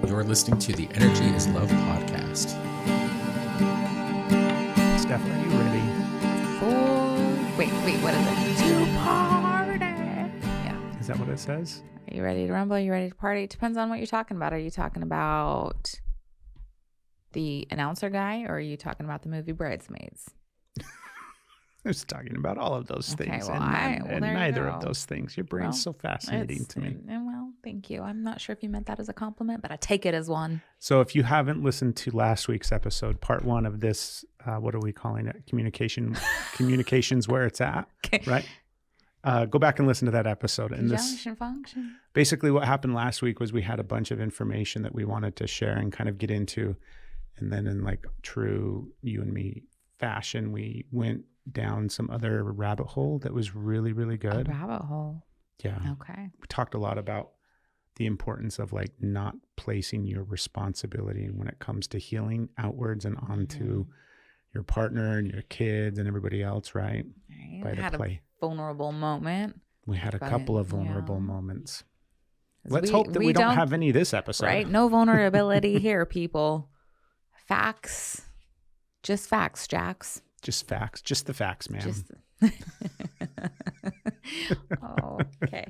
You're listening to the Energy is Love podcast. Steph, are you ready? Wait, what is it? To party. Yeah. Is that what it says? Are you ready to rumble? Are you ready to party? It depends on what you're talking about. Are you talking about the announcer guy, or are you talking about the movie Bridesmaids? I was talking about all of those things, well, and neither of go. those things. Your brain's so fascinating to me. Well, thank you. I'm not sure if you meant that as a compliment, but I take it as one. So if you haven't listened to last week's episode, part one of this, what are we calling it? Communications where it's at, right? Go back and listen to that episode. And Function. Basically what happened last week was we had a bunch of information that we wanted to share and kind of get into. And then in like true you and me fashion, we went down some other rabbit hole that was really, really good. A rabbit hole. Yeah. Okay. We talked a lot about the importance of like not placing your responsibility when it comes to healing outwards and onto your partner and your kids and everybody else, right? By the play. A vulnerable moment. We had a couple of vulnerable moments. Let's hope that we don't have any this episode. Right? No vulnerability here, people. Facts. Just facts, Jax. Just facts. Just the facts, man. Oh, okay.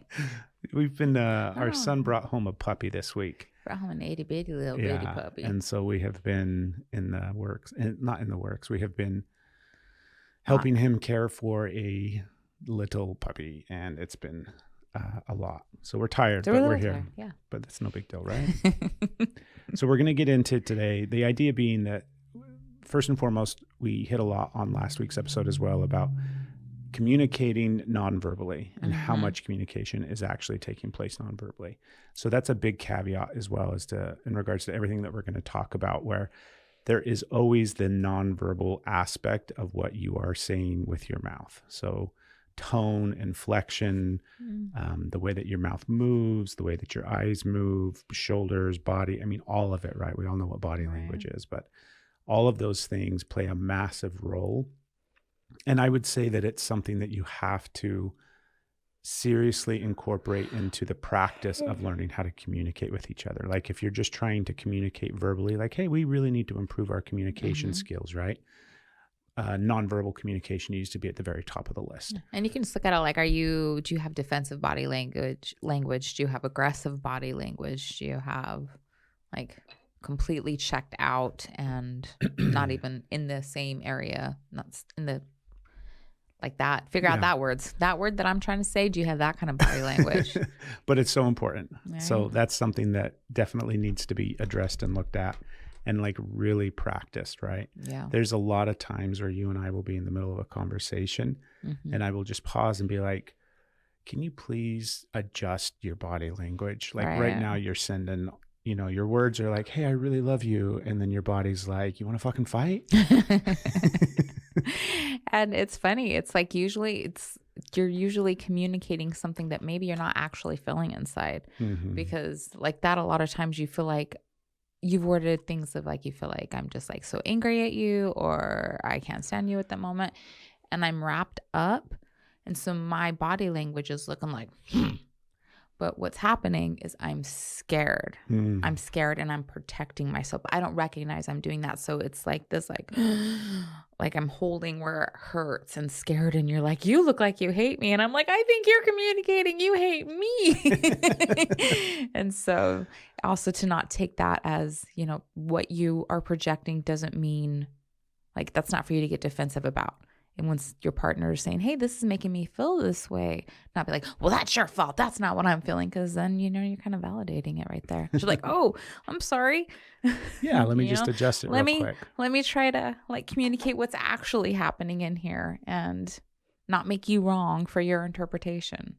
We've been, our son brought home a puppy this week. Brought home an itty bitty little bitty puppy. And so we have been in the works, and not in the works. We have been helping him care for a little puppy, and it's been a lot. So we're tired, but we're here. Yeah. But that's no big deal, right? So we're going to get into today. The idea being that first and foremost, we hit a lot on last week's episode as well about communicating non-verbally and how much communication is actually taking place non-verbally. So that's a big caveat as well as to in regards to everything that we're going to talk about, where there is always the non-verbal aspect of what you are saying with your mouth. So tone, inflection, the way that your mouth moves, the way that your eyes move, shoulders, body. I mean, all of it, right? We all know what body language is, but all of those things play a massive role. And I would say that it's something that you have to seriously incorporate into the practice of learning how to communicate with each other. Like if you're just trying to communicate verbally, like, hey, we really need to improve our communication skills, right? Nonverbal communication needs to be at the very top of the list. And you can just look at it like, do you have defensive body language? Do you have aggressive body language? Do you have like completely checked out and not even in the same area, not in the like that? Figure out that word that I'm trying to say. Do you have that kind of body language? But it's so important. Right. So that's something that definitely needs to be addressed and looked at and like really practiced, right? Yeah. There's a lot of times where you and I will be in the middle of a conversation and I will just pause and be like, can you please adjust your body language? Like right now you're sending, you know, your words are like, hey, I really love you. And then your body's like, you want to fucking fight? And it's funny. It's like you're usually communicating something that maybe you're not actually feeling inside because like that, a lot of times you feel like you've worded things of like, you feel like I'm just like so angry at you or I can't stand you at the moment. And I'm wrapped up. And so my body language is looking like, But what's happening is I'm scared. I'm scared and I'm protecting myself. I don't recognize I'm doing that. So it's like this, like I'm holding where it hurts and scared. And you're like, you look like you hate me. And I'm like, I think you're communicating you hate me. And so also to not take that as, you know, what you are projecting doesn't mean like that's not for you to get defensive about. And once your partner is saying, hey, this is making me feel this way, not be like, well, that's your fault. That's not what I'm feeling. Because then, you know, you're kind of validating it right there. She's like, oh, I'm sorry. Yeah, let me just adjust it real quick. Let me try to like communicate what's actually happening in here and not make you wrong for your interpretation.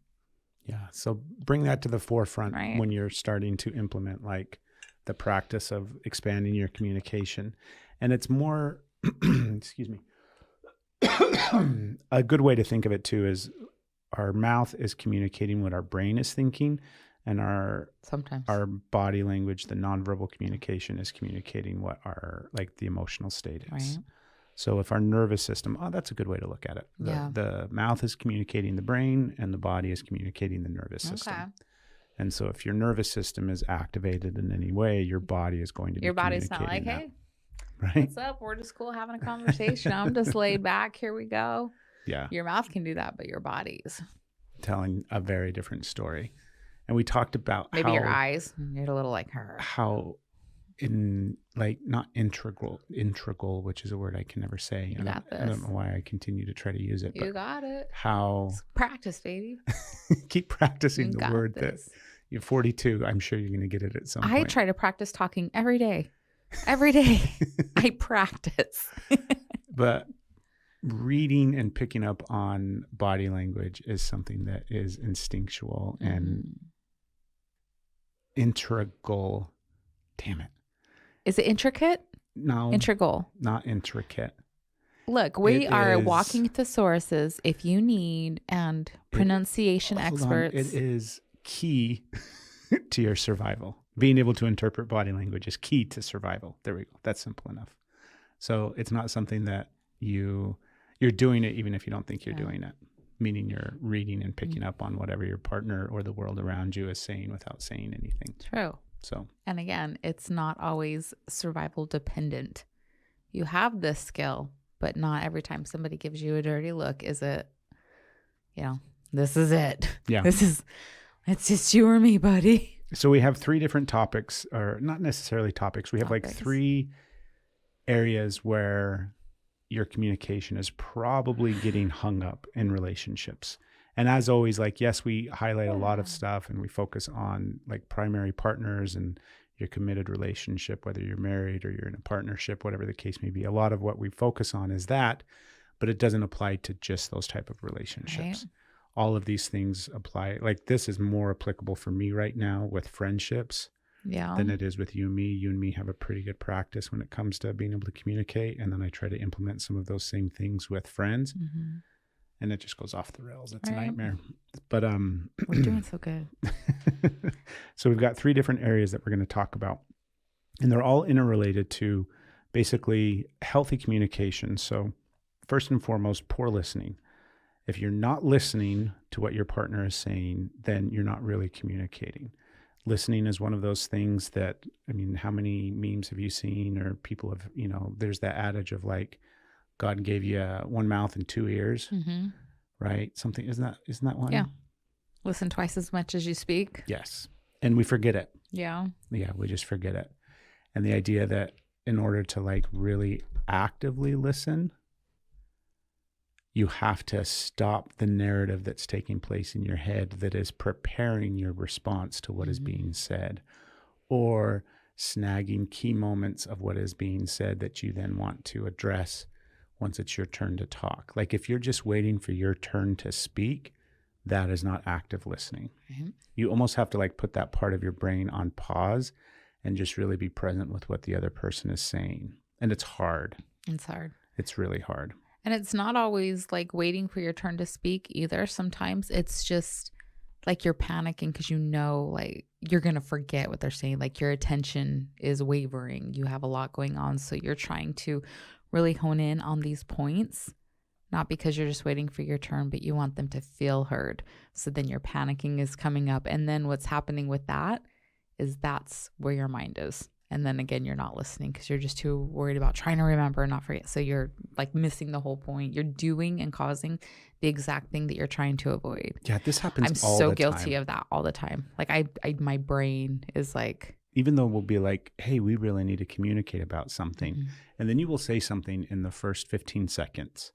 Yeah. So bring that to the forefront when you're starting to implement like the practice of expanding your communication. And it's more, excuse me. A good way to think of it too is our mouth is communicating what our brain is thinking, and our body language, the nonverbal communication, is communicating what our like the emotional state is. Right. So if our nervous system, that's a good way to look at it. The mouth is communicating the brain, and the body is communicating the nervous system. And so if your nervous system is activated in any way, your body is going to be Your body's not like, communicating hey, that, right? what's up? We're just cool having a conversation. I'm just laid back. Here we go. Yeah. Your mouth can do that, but your body's Telling a very different story. And we talked about maybe your eyes. You're a little like her. How in like not integral, which is a word I can never say. You got this. I don't know why I continue to try to use it. You got it. How Practice, baby. keep practicing You the got word this. that you're 42. I'm sure you're going to get it at some point. I try to practice talking every day. Every day. I practice. But reading and picking up on body language is something that is instinctual and integral. Damn it. Is it intricate? No. Integral. Not intricate. Look, we It are is- walking thesauruses if you need and pronunciation Hold on. experts. It is key to your survival. Being able to interpret body language is key to survival. There we go. That's simple enough. So it's not something that you're doing it even if you don't think you're doing it. Meaning you're reading and picking up on whatever your partner or the world around you is saying without saying anything. True. So, And again, it's not always survival dependent. You have this skill, but not every time somebody gives you a dirty look is it, this is it. yeah. It's just you or me, buddy. So we have 3 different topics, or not necessarily topics. We have like 3 areas where your communication is probably getting hung up in relationships. And as always, like, yes, we highlight a lot of stuff and we focus on like primary partners and your committed relationship, whether you're married or you're in a partnership, whatever the case may be. A lot of what we focus on is that, but it doesn't apply to just those type of relationships. Right. All of these things apply. Like this is more applicable for me right now with friendships than it is with you and me. You and me have a pretty good practice when it comes to being able to communicate. And then I try to implement some of those same things with friends. And it just goes off the rails. It's a nightmare. But we're doing so good. So we've got 3 different areas that we're going to talk about. And they're all interrelated to basically healthy communication. So first and foremost, poor listening. If you're not listening to what your partner is saying, then you're not really communicating. Listening is one of those things that, I mean, how many memes have you seen or people have, there's that adage of like, God gave you 1 mouth and 2 ears, right? Something, isn't that one? Yeah. Listen twice as much as you speak. Yes. And we forget it. Yeah. Yeah, we just forget it. And the idea that in order to like really actively listen, you have to stop the narrative that's taking place in your head that is preparing your response to what is being said, or snagging key moments of what is being said that you then want to address once it's your turn to talk. Like if you're just waiting for your turn to speak, that is not active listening. You almost have to like put that part of your brain on pause and just really be present with what the other person is saying. And it's hard. It's hard. It's really hard. And it's not always like waiting for your turn to speak either. Sometimes it's just like you're panicking because like you're going to forget what they're saying. Like your attention is wavering. You have a lot going on. So you're trying to really hone in on these points, not because you're just waiting for your turn, but you want them to feel heard. So then your panicking is coming up. And then what's happening with that is that's where your mind is. And then again, you're not listening because you're just too worried about trying to remember and not forget. So you're like missing the whole point. You're doing and causing the exact thing that you're trying to avoid. Yeah, this happens I'm all so the guilty time. of that all the time. Like my brain is like, even though we'll be like, hey, we really need to communicate about something. And then you will say something in the first 15 seconds.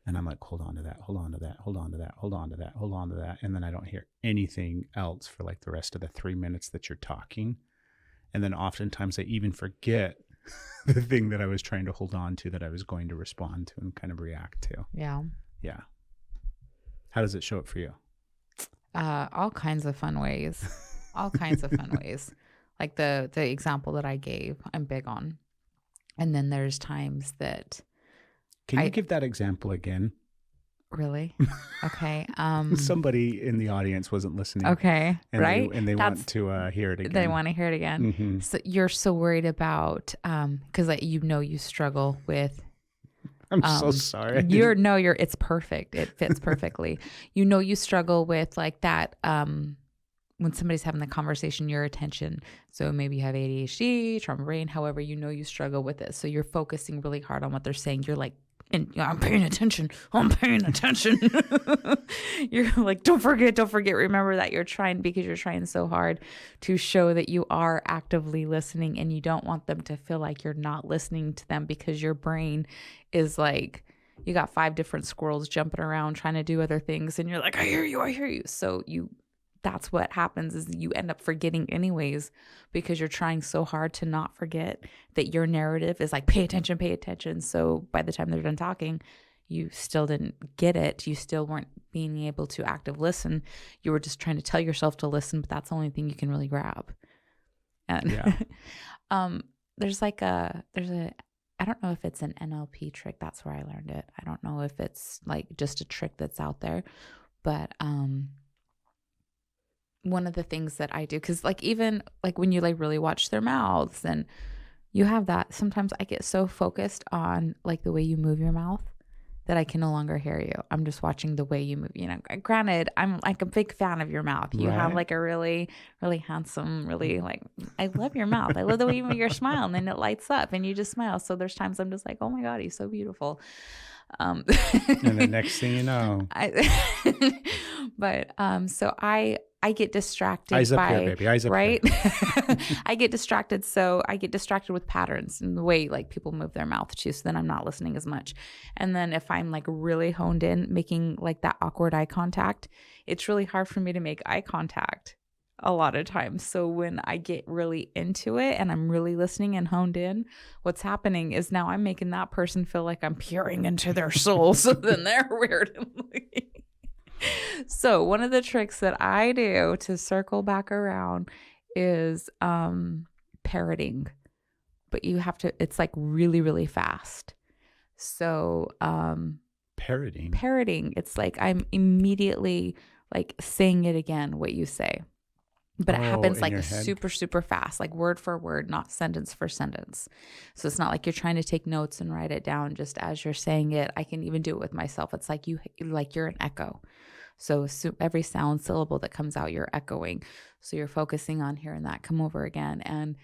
And I'm like, hold on to that, hold on to that, hold on to that, hold on to that, hold on to that. And then I don't hear anything else for like the rest of the 3 minutes that you're talking. And then oftentimes I even forget the thing that I was trying to hold on to that I was going to respond to and kind of react to. Yeah. Yeah. How does it show up for you? All kinds of fun ways. All kinds of fun ways. Like the example that I gave, I'm big on. And then there's times that Can you give that example again? Really? Okay. Somebody in the audience wasn't listening. Okay. And right. They want to hear it again. They want to hear it again. So you're so worried about, because you struggle with. I'm so sorry. It's perfect. It fits perfectly. You struggle with like that when somebody's having the conversation, your attention. So maybe you have ADHD, trauma brain, however, you struggle with it. So you're focusing really hard on what they're saying. You're like, and I'm paying attention. I'm paying attention. You're like, don't forget. Remember that you're trying, because you're trying so hard to show that you are actively listening, and you don't want them to feel like you're not listening to them, because your brain is like, you got 5 different squirrels jumping around trying to do other things. And you're like, I hear you. So that's what happens, is you end up forgetting anyways, because you're trying so hard to not forget that your narrative is like, pay attention. So by the time they're done talking, you still didn't get it. You still weren't being able to active listen. You were just trying to tell yourself to listen, but that's the only thing you can really grab. And there's I don't know if it's an NLP trick. That's where I learned it. I don't know if it's like just a trick that's out there, but one of the things that I do, because like even like when you like really watch their mouths and you have that, sometimes I get so focused on like the way you move your mouth that I can no longer hear you. I'm just watching the way you move. Granted, I'm like a big fan of your mouth. You have like a really, really handsome, really like, I love your mouth. I love the way you move your smile, and then it lights up and you just smile. So there's times I'm just like, oh my God, he's so beautiful. And the next thing you know, so I get distracted. Eyes up here, baby. Eyes up right? here. I get distracted. So I get distracted with patterns and the way like people move their mouth too. So then I'm not listening as much. And then if I'm like really honed in, making like that awkward eye contact, it's really hard for me to make eye contact a lot of times. So when I get really into it and I'm really listening and honed in, what's happening is now I'm making that person feel like I'm peering into their soul. So then they're weird. So one of the tricks that I do to circle back around is parroting, but you have to, it's like really, really fast. So parroting, it's like I'm immediately like saying it again, what you say. But it happens like super, super fast, like word for word, not sentence for sentence. So it's not like you're trying to take notes and write it down just as you're saying it. I can even do it with myself. It's like you're an echo. So every sound syllable that comes out, you're echoing. So you're focusing on hearing that come over again. And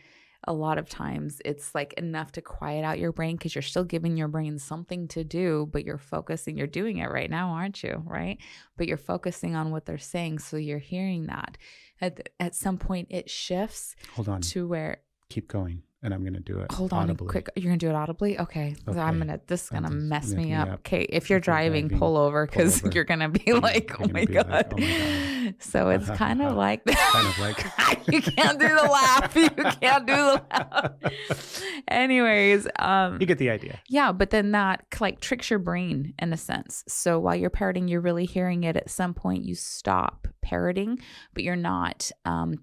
a lot of times it's like enough to quiet out your brain, because you're still giving your brain something to do, but you're focusing. You're doing it right now, aren't you? Right? But you're focusing on what they're saying. So you're hearing that. At some point it shifts. Hold on. To where. Keep going. And I'm going to do it Hold audibly. on, quick. You're going to do it audibly? Okay. Okay. This is going to mess me up. Okay. If you're driving, pull over, because you're going to be like, oh my God. So it's kind of like that. You can't do the laugh. You can't do the laugh. Anyways. You get the idea. Yeah. But then that like tricks your brain in a sense. So while you're parroting, you're really hearing it. At some point you stop parroting, but you're not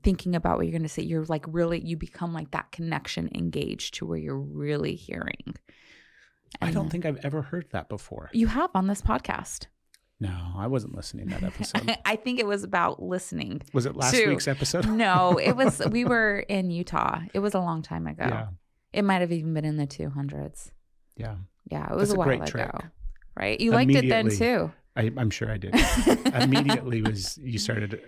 thinking about what you're going to say. You're like really, you become like that connection engaged to where you're really hearing. And I don't think I've ever heard that before. You have on this podcast. No, I wasn't listening to that episode. I think it was about listening. Was it last week's episode? No, it was, we were in Utah. It was a long time ago. Yeah. It might have even been in the 200s. Yeah. Yeah, it was That's a while great ago. trick. Right? You liked it then too. I'm sure I did. Immediately you started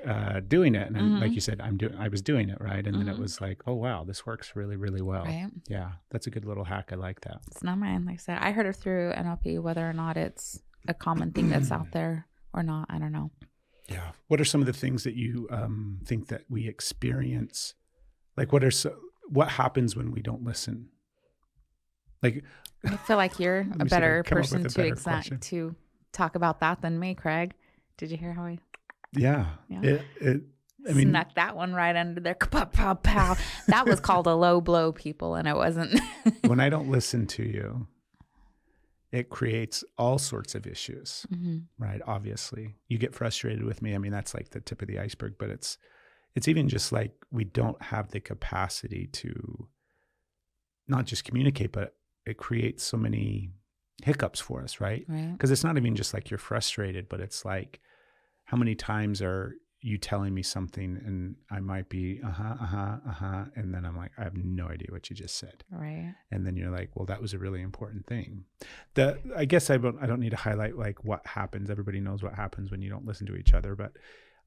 doing it, and like you said, I was doing it, right? And then it was like, oh wow, this works really, really well. Right? Yeah, that's a good little hack. I like that. It's not mine. Like I said, I heard it through NLP. Whether or not it's a common thing that's out there or not, I don't know. Yeah. What are some of the things that you think that we experience? Like, what happens when we don't listen? Like, I feel like you're a better person to talk about that than me, Craig. Did you hear how I? Yeah. I mean, snuck that one right under there. Pow, pow, pow. That was called a low blow, people, and it wasn't. When I don't listen to you, it creates all sorts of issues, right? Obviously, you get frustrated with me. I mean, that's like the tip of the iceberg, but it's even just like we don't have the capacity to not just communicate, but it creates so many hiccups for us, right? Because it's not even just like you're frustrated, but it's like, how many times are you telling me something and I might be and then I'm like, I have no idea what you just said, right? And then you're like, well, that was a really important thing. I guess I don't need to highlight like what happens. Everybody knows what happens when you don't listen to each other, but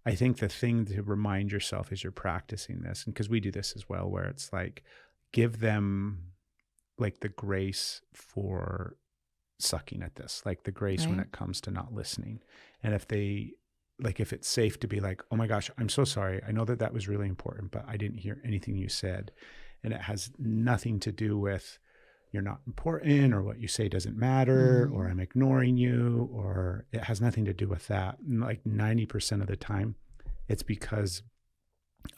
I think the thing to remind yourself as you're practicing this, and because we do this as well, where it's like, give them like the grace for sucking at this, like the grace when it comes to not listening. And if it's safe to be like, oh my gosh, I'm so sorry. I know that was really important, but I didn't hear anything you said. And it has nothing to do with you're not important or what you say doesn't matter or I'm ignoring you, or it has nothing to do with that. And like 90% of the time, it's because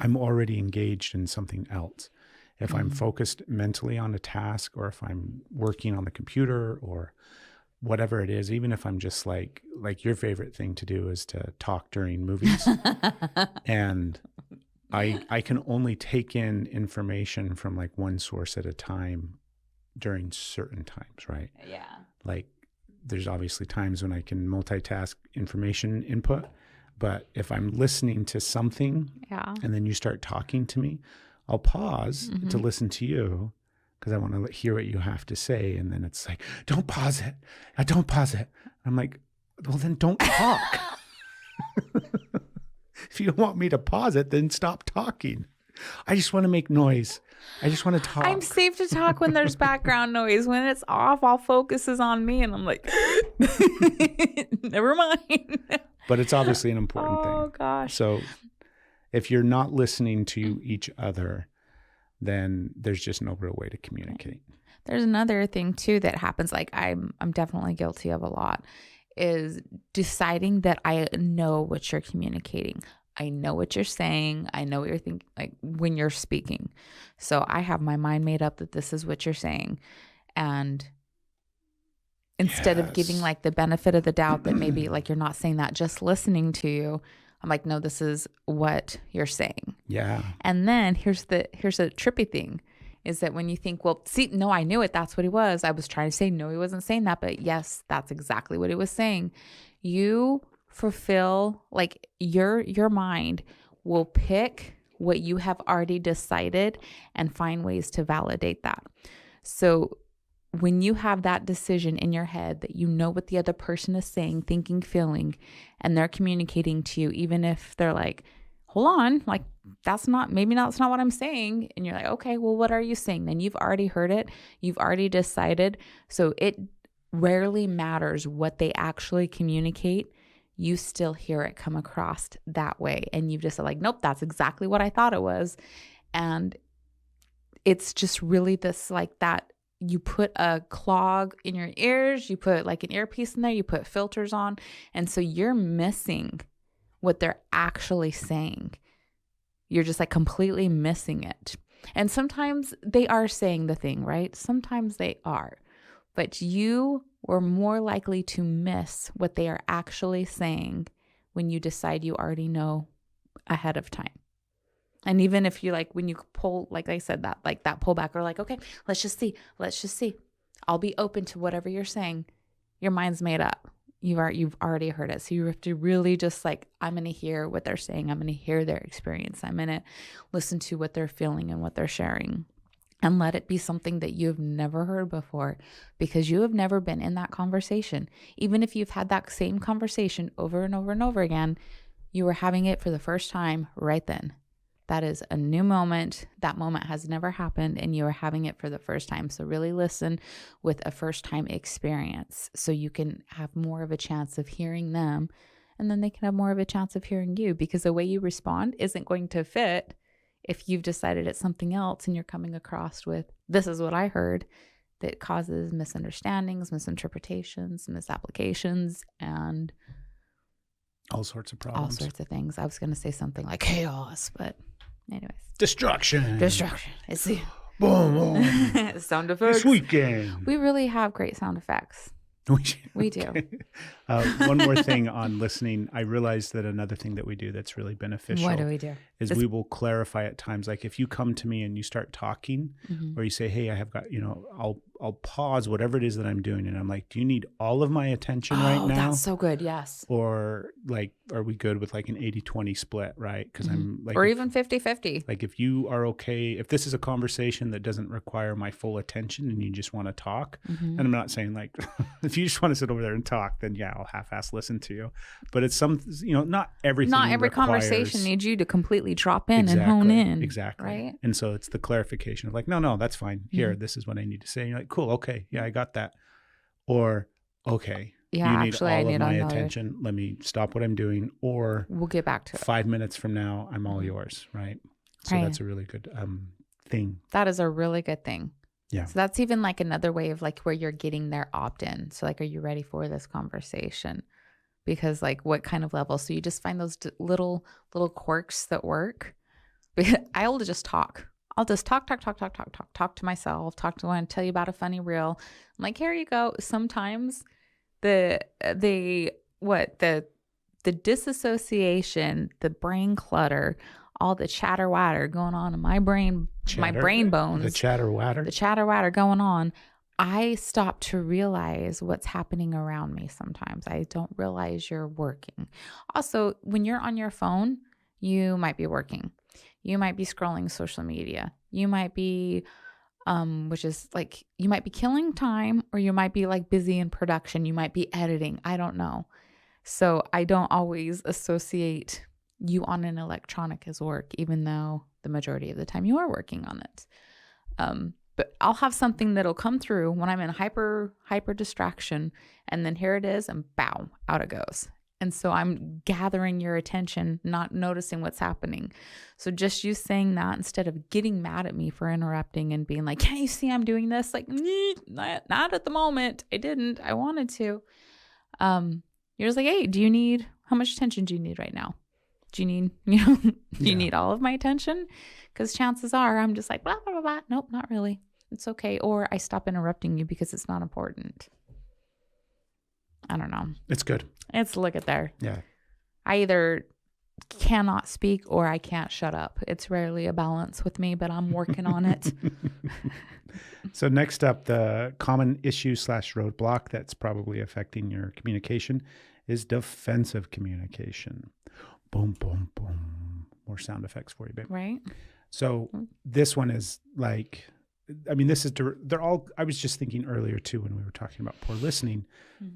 I'm already engaged in something else. If I'm focused mentally on a task, or if I'm working on the computer or whatever it is, even if I'm just like your favorite thing to do is to talk during movies. And I can only take in information from like one source at a time during certain times, right? Yeah. Like there's obviously times when I can multitask information input, but if I'm listening to something and then you start talking to me, I'll pause to listen to you because I want to hear what you have to say. And then it's like, don't pause it. Don't pause it. I'm like, well, then don't talk. If you don't want me to pause it, then stop talking. I just want to make noise. I just want to talk. I'm safe to talk when there's background noise. When it's off, all focus is on me. And I'm like, never mind. But it's obviously an important thing. Oh, gosh. So if you're not listening to each other, then there's just no real way to communicate. There's another thing too that happens, like I'm definitely guilty of a lot, is deciding that I know what you're communicating. I know what you're saying. I know what you're thinking, like when you're speaking. So I have my mind made up that this is what you're saying. And instead of giving like the benefit of the doubt that maybe like you're not saying that, just listening to you, I'm like, no, this is what you're saying. Yeah. And then here's the trippy thing is that when you think, well, see, no, I knew it. That's what he was. I was trying to say, no, he wasn't saying that. But yes, that's exactly what he was saying. You fulfill, like your mind will pick what you have already decided and find ways to validate that. So when you have that decision in your head that you know what the other person is saying, thinking, feeling, and they're communicating to you, even if they're like, hold on, like that's not what I'm saying. And you're like, okay, well, what are you saying? Then you've already heard it. You've already decided. So it rarely matters what they actually communicate. You still hear it come across that way. And you've just said like, nope, that's exactly what I thought it was. And it's just really this like that. You put a clog in your ears, you put like an earpiece in there, you put filters on. And so you're missing what they're actually saying. You're just like completely missing it. And sometimes they are saying the thing, right? Sometimes they are. But you were more likely to miss what they are actually saying when you decide you already know ahead of time. And even if you like, when you pull, like I said, that like that pullback or like, okay, let's just see. I'll be open to whatever you're saying. Your mind's made up. You've already heard it. So you have to really just like, I'm going to hear what they're saying. I'm going to hear their experience. I'm going to listen to what they're feeling and what they're sharing, and let it be something that you've never heard before, because you have never been in that conversation. Even if you've had that same conversation over and over and over again, you were having it for the first time right then. That is a new moment. That moment has never happened, and you are having it for the first time. So really listen with a first-time experience so you can have more of a chance of hearing them, and then they can have more of a chance of hearing you, because the way you respond isn't going to fit if you've decided it's something else and you're coming across with, this is what I heard, that causes misunderstandings, misinterpretations, misapplications, and all sorts of problems. All sorts of things. I was going to say something like chaos, but anyways. Destruction. It's the boom, boom. sound effects. This weekend. We really have great sound effects. We do. One more thing on listening. I realized that another thing that we do that's really beneficial. What do we do? Is we will clarify at times. Like if you come to me and you start talking, or you say, hey, I have got, I'll pause whatever it is that I'm doing. And I'm like, do you need all of my attention right now? That's so good. Yes. Or like, are we good with like an 80-20 split, right? Because I'm like, or even 50-50. Like if you are okay, if this is a conversation that doesn't require my full attention and you just want to talk, and I'm not saying like, if you just want to sit over there and talk, then yeah, I'll half-ass listen to you. But it's not everything. Not every conversation needs you to completely drop in and hone in. Exactly. Right. And so it's the clarification of like, no, that's fine. Here, this is what I need to say. And you're like, cool, okay, yeah, I got that. Or, okay, yeah, you need actually, all I need of my another. attention. Let me stop what I'm doing. Or We'll get back to it. 5 minutes from now, I'm all yours. Right. So Right. that's a really good thing. That is a really good thing. Yeah. So that's even like another way of like where you're getting their opt-in. So like, are you ready for this conversation? Because like what kind of level? So you just find those little quirks that work. I'll just talk. I'll just talk to myself, want to tell you about a funny reel. I'm like, here you go. Sometimes the disassociation, the brain clutter, all the chatter watter going on in my brain, my brain bones, the chatter watter going on. I stop to realize what's happening around me. Sometimes I don't realize you're working. Also, when you're on your phone, you might be working. You might be scrolling social media. You might be, which is like, you might be killing time, or you might be like busy in production. You might be editing. I don't know. So I don't always associate you on an electronic as work, even though the majority of the time you are working on it. But I'll have something that'll come through when I'm in hyper distraction, and then here it is, and bow, out it goes. And so I'm gathering your attention, not noticing what's happening. So just you saying that instead of getting mad at me for interrupting and being like, can't you see I'm doing this? Like, not at the moment. I didn't. I wanted to. You're just like, hey, how much attention do you need right now? Do you need, do you need all of my attention? Because chances are I'm just like, blah, blah, blah, blah. Nope, not really. It's okay. Or I stop interrupting you because it's not important. I don't know. It's good. Look at there. Yeah. I either cannot speak or I can't shut up. It's rarely a balance with me, but I'm working on it. So next up, the common issue / roadblock that's probably affecting your communication is defensive communication. Boom, boom, boom. More sound effects for you, babe. Right. So this one is like, they're all, I was just thinking earlier too, when we were talking about poor listening,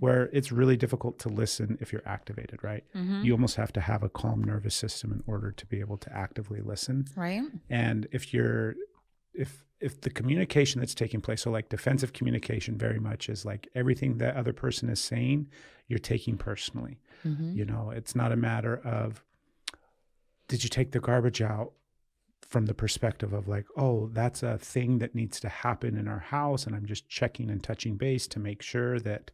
where it's really difficult to listen if you're activated, right? Mm-hmm. You almost have to have a calm nervous system in order to be able to actively listen. Right. And if the communication that's taking place, so like defensive communication very much is like everything that other person is saying, you're taking personally. Mm-hmm. It's not a matter of, did you take the garbage out? From the perspective of like, oh, that's a thing that needs to happen in our house, and I'm just checking and touching base to make sure that,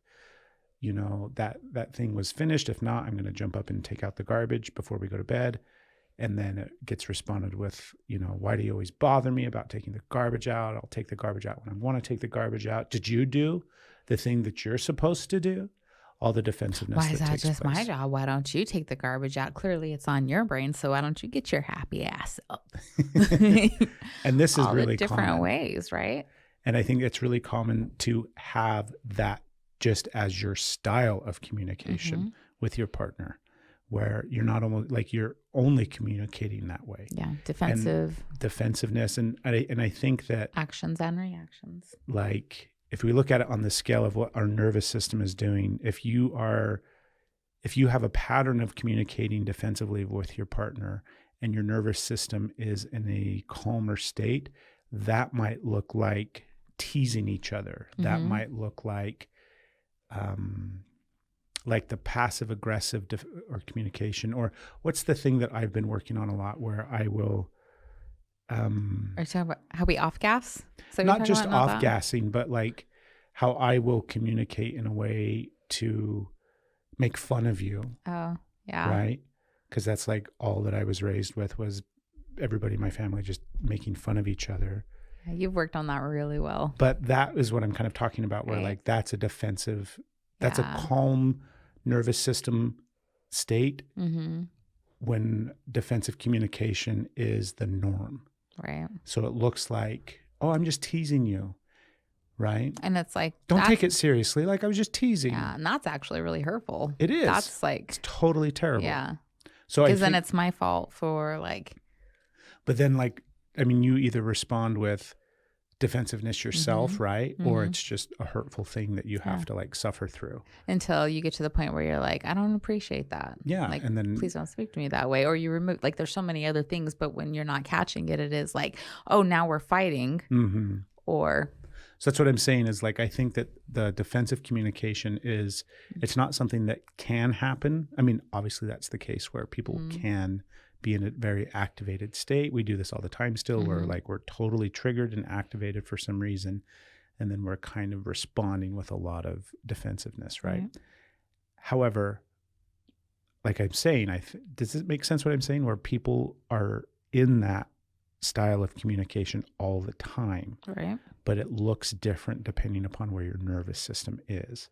that thing was finished. If not, I'm going to jump up and take out the garbage before we go to bed. And then it gets responded with, why do you always bother me about taking the garbage out? I'll take the garbage out when I want to take the garbage out. Did you do the thing that you're supposed to do? All the defensiveness. Why is that just my job? Why don't you take the garbage out? Clearly it's on your brain. So why don't you get your happy ass up? And this is all really the different common. ways, right? And I think it's really common to have that just as your style of communication with your partner, where you're not almost like you're only communicating that way. Yeah. Defensiveness. And I think that actions and reactions. Like, if we look at it on the scale of what our nervous system is doing, if you have a pattern of communicating defensively with your partner and your nervous system is in a calmer state, that might look like teasing each other. That might look like the passive aggressive or communication, or what's the thing that I've been working on a lot where I will, are you talking about how we off gas? So not just off gassing, but like how I will communicate in a way to make fun of you. Oh, yeah. Right? Because that's like all that I was raised with, was everybody in my family just making fun of each other. Yeah, you've worked on that really well. But that is what I'm kind of talking about, where like that's a defensive, that's a calm nervous system state when defensive communication is the norm. Right. So it looks like, oh, I'm just teasing you, right? And it's like, don't take it seriously. Like, I was just teasing. Yeah, and that's actually really hurtful. It is. That's like, it's totally terrible. Yeah. So because then it's my fault for like. But then, like, I mean, you either respond with, defensiveness yourself, right? Or it's just a hurtful thing that you have to like suffer through. Until you get to the point where you're like, I don't appreciate that. Yeah. Like, And then please don't speak to me that way. Or you remove, like, there's so many other things, but when you're not catching it, it is like, oh, now we're fighting. Or. So that's what I'm saying is like, I think that the defensive communication is, it's not something that can happen. I mean, obviously that's the case where people can be in a very activated state. We do this all the time still, where like we're totally triggered and activated for some reason. And then we're kind of responding with a lot of defensiveness, right? However, like I'm saying, does it make sense what I'm saying? Where people are in that style of communication all the time, Right. but it looks different depending upon where your nervous system is.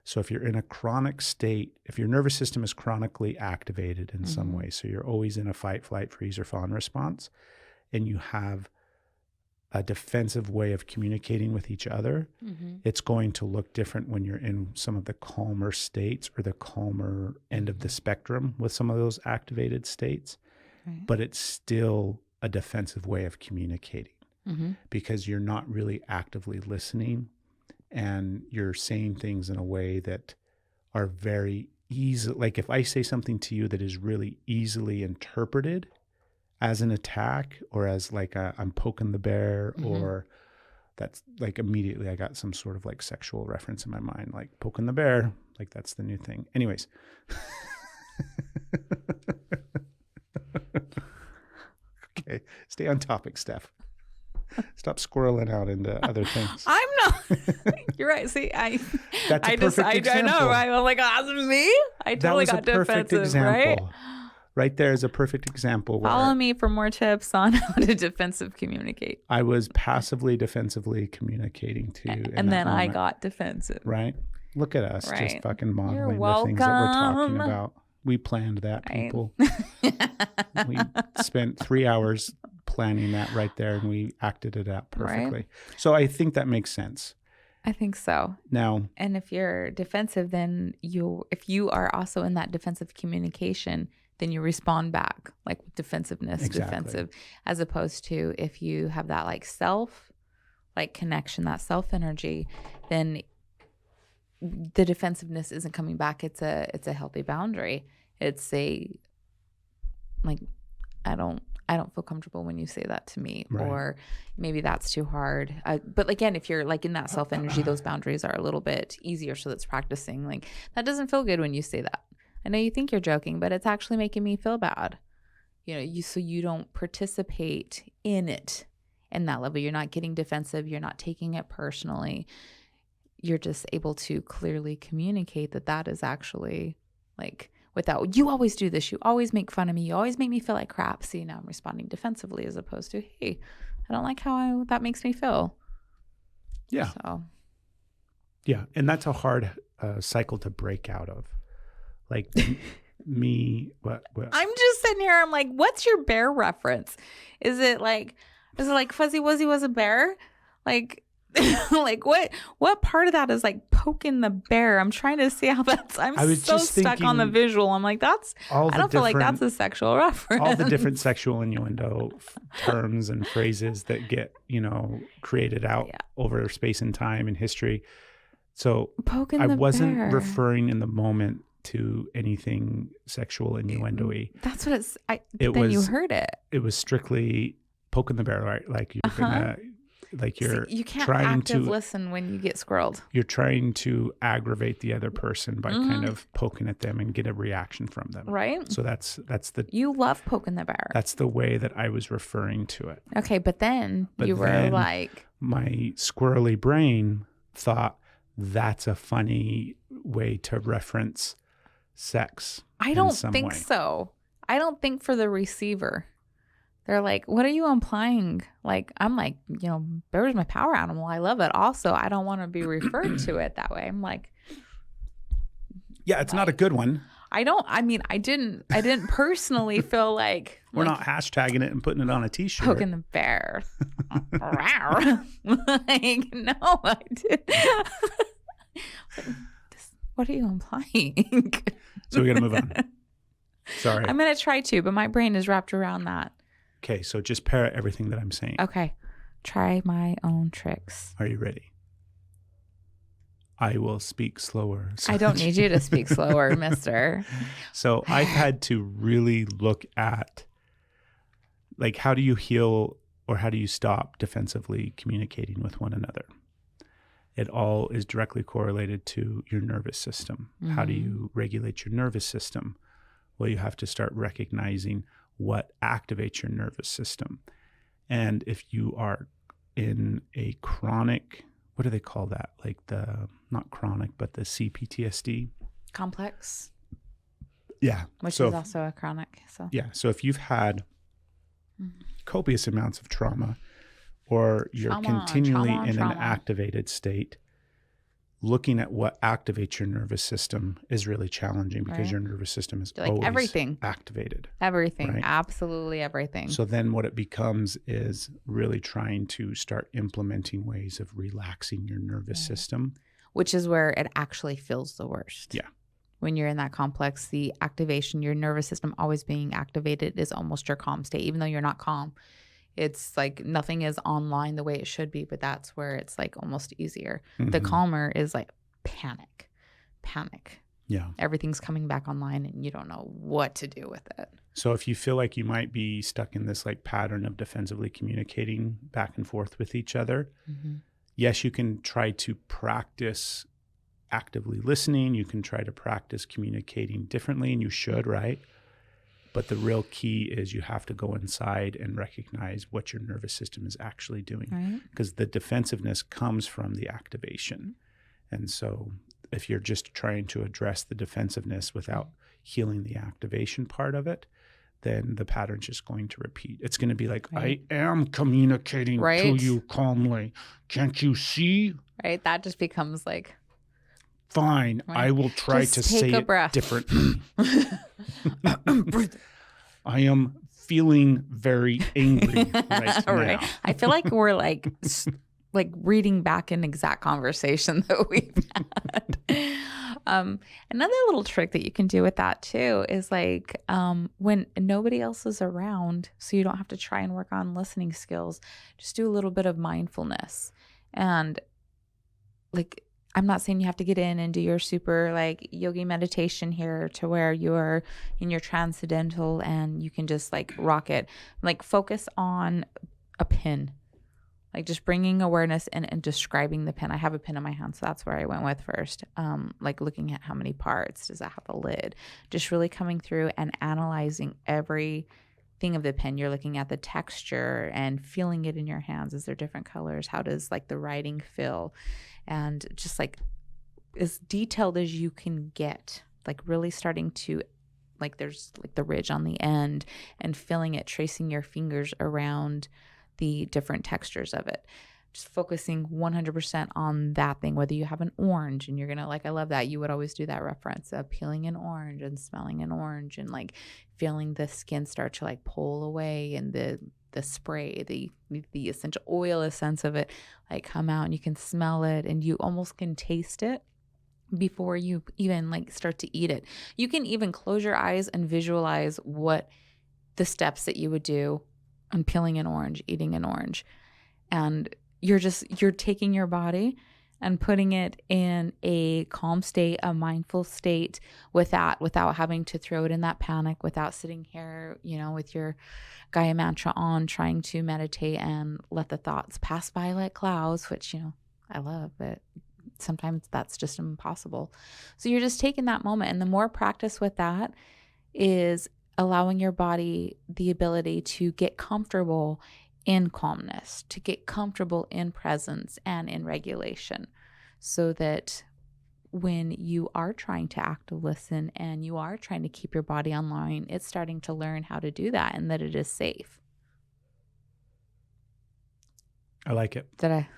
So if you're in a chronic state, if your nervous system is chronically activated in some way, so you're always in a fight, flight, freeze, or fawn response, and you have a defensive way of communicating with each other, it's going to look different when you're in some of the calmer states or the calmer end of the spectrum with some of those activated states. But it's still a defensive way of communicating because you're not really actively listening. And you're saying things in a way that are very easy. Like if I say something to you that is really easily interpreted as an attack or as like I'm poking the bear, or that's like immediately I got some sort of like sexual reference in my mind, like poking the bear, like that's the new thing. Anyways. Okay, stay on topic, Steph. Stop squirreling out into other things. I'm not. You're right. See, That's a perfect example. I know, right? I'm like, oh, that's me. I totally got defensive, right? Right there is a perfect example. Follow me for more tips on how to defensive communicate. I was passively defensively communicating to you. And then I got defensive. Right? Look at us just fucking modeling You're the things that we're talking welcome. about. We planned that, people. We spent 3 hours planning that right there, and we acted it out perfectly. Right. So I think that makes sense. I think so. Now, and if you're defensive, then if you are also in that defensive communication, then you respond back like with defensiveness, defensive, as opposed to if you have that like self, like connection, that self energy, then the defensiveness isn't coming back. It's a healthy boundary. It's a like, I don't feel comfortable when you say that to me, or maybe that's too hard. But again, if you're like in that self energy, those boundaries are a little bit easier. So that's practicing. Like that doesn't feel good when you say that. I know you think you're joking, but it's actually making me feel bad. You know, so you don't participate in it in that level. You're not getting defensive. You're not taking it personally. You're just able to clearly communicate that is actually like, without, you always do this. You always make fun of me. You always make me feel like crap. See, now I'm responding defensively as opposed to, hey, I don't like how that makes me feel. Yeah. So. Yeah. And that's a hard cycle to break out of. Like me, what? I'm just sitting here. I'm like, what's your bear reference? Is it like Fuzzy Wuzzy was a bear? Like, like what part of that is like poking the bear? I'm trying to see how that's. I'm so stuck on the visual. I'm like, I don't feel like that's a sexual reference. All the different sexual innuendo terms and phrases that get created out over space and time and history. So I wasn't referring in the moment to anything sexual innuendo-y. That's what it's. Then you heard it. It was strictly poking the bear, right? Like you're gonna. Like you can't listen when you get squirreled. You're trying to aggravate the other person by kind of poking at them and get a reaction from them. Right. So that's you love poking the bear. That's the way that I was referring to it. Okay, but then were like, my squirrely brain thought that's a funny way to reference sex. I don't think so. I don't think for the receiver. They're like, what are you implying? Like, I'm like, bear's my power animal. I love it. Also, I don't want to be referred to it that way. I'm like, yeah, it's not a good one. I didn't personally feel like we're not hashtagging it and putting it on a t-shirt. Poking the bear. Like, no, I did. What are you implying? So we got to move on. Sorry. I'm going to try to, but my brain is wrapped around that. Okay, so just parrot everything that I'm saying. Okay. try my own tricks. Are you ready? I will speak slower. So I don't need you to speak slower, mister. So I've had to really look at, like, how do you heal or how do you stop defensively communicating with one another? It all is directly correlated to your nervous system. Mm-hmm. How do you regulate your nervous system? Well, you have to start recognizing what activates your nervous system. And if you are in a chronic, what do they call that? Like not chronic, but the CPTSD. Complex. Yeah. Which is also a chronic. So yeah. So if you've had copious amounts of trauma, or you're continually in an activated state, looking at what activates your nervous system is really challenging because your nervous system is always everything activated. Everything. Right? Absolutely everything. So then what it becomes is really trying to start implementing ways of relaxing your nervous system. Which is where it actually feels the worst. Yeah. When you're in that complex, the activation, your nervous system always being activated is almost your calm state, even though you're not calm. It's like nothing is online the way it should be, but that's where it's like almost easier. Mm-hmm. The calmer is like panic. Yeah. Everything's coming back online and you don't know what to do with it. So if you feel like you might be stuck in this like pattern of defensively communicating back and forth with each other, yes, you can try to practice actively listening. You can try to practice communicating differently, and you should, right? But the real key is you have to go inside and recognize what your nervous system is actually doing, because the defensiveness comes from the activation. And so if you're just trying to address the defensiveness without healing the activation part of it, then the pattern's just going to repeat. It's going to be like, I am communicating to you calmly. Can't you see? Right. That just becomes like, fine, I will try to say it differently. I am feeling very angry right now. I feel like we're like reading back an exact conversation that we've had. Another little trick that you can do with that too is like when nobody else is around, so you don't have to try and work on listening skills, just do a little bit of mindfulness. And like, I'm not saying you have to get in and do your super like yogi meditation here to where you're in your transcendental and you can just like rock it. Like focus on a pin, like just bringing awareness and describing the pin. I have a pin in my hand, so that's where I went with first. Like looking at how many parts does that have a lid, just really coming through and analyzing everything of the pin. You're looking at the texture and feeling it in your hands. Is there different colors? How does like the writing feel? And just like as detailed as you can get, like really starting to like there's like the ridge on the end and feeling it, tracing your fingers around the different textures of it. Just focusing 100% on that thing, whether you have an orange and you're going to like, I love that. You would always do that reference of peeling an orange and smelling an orange and like feeling the skin start to like pull away and the spray, the essential oil essence of it, like come out and you can smell it and you almost can taste it before you even like start to eat it. You can even close your eyes and visualize what the steps that you would do on peeling an orange, eating an orange. And you're taking your body and putting it in a calm state, a mindful state without having to throw it in that panic, without sitting here, with your Gaia mantra on, trying to meditate and let the thoughts pass by like clouds, which, I love, but sometimes that's just impossible. So you're just taking that moment. And the more practice with that is allowing your body the ability to get comfortable in calmness, to get comfortable in presence and in regulation, so that when you are trying to active listen and you are trying to keep your body online, it's starting to learn how to do that and that it is safe. I like it. Did I?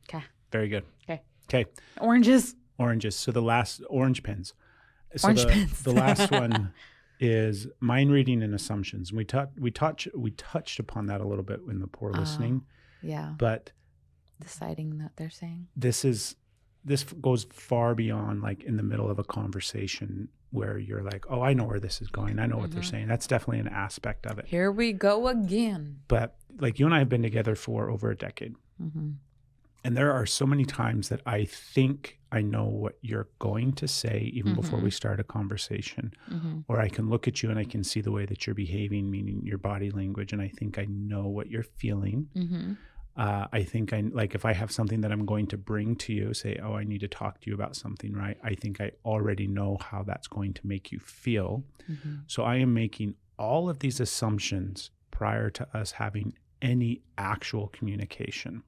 Okay. Very good. Okay. Oranges. So the last orange pins. So orange pins. The last one is mind reading and assumptions. We touched upon that a little bit in the poor listening. Yeah. But deciding that they're saying this goes far beyond like in the middle of a conversation where you're like, oh, I know where this is going. I know what they're saying. That's definitely an aspect of it. Here we go again. But like you and I have been together for over a decade. Mm-hmm. And there are so many times that I think I know what you're going to say even before we start a conversation. Or I can look at you and I can see the way that you're behaving, meaning your body language, and I think I know what you're feeling. I think like if I have something that I'm going to bring to you, say, oh, I need to talk to you about something, right? I think I already know how that's going to make you feel. So I am making all of these assumptions prior to us having any actual communication.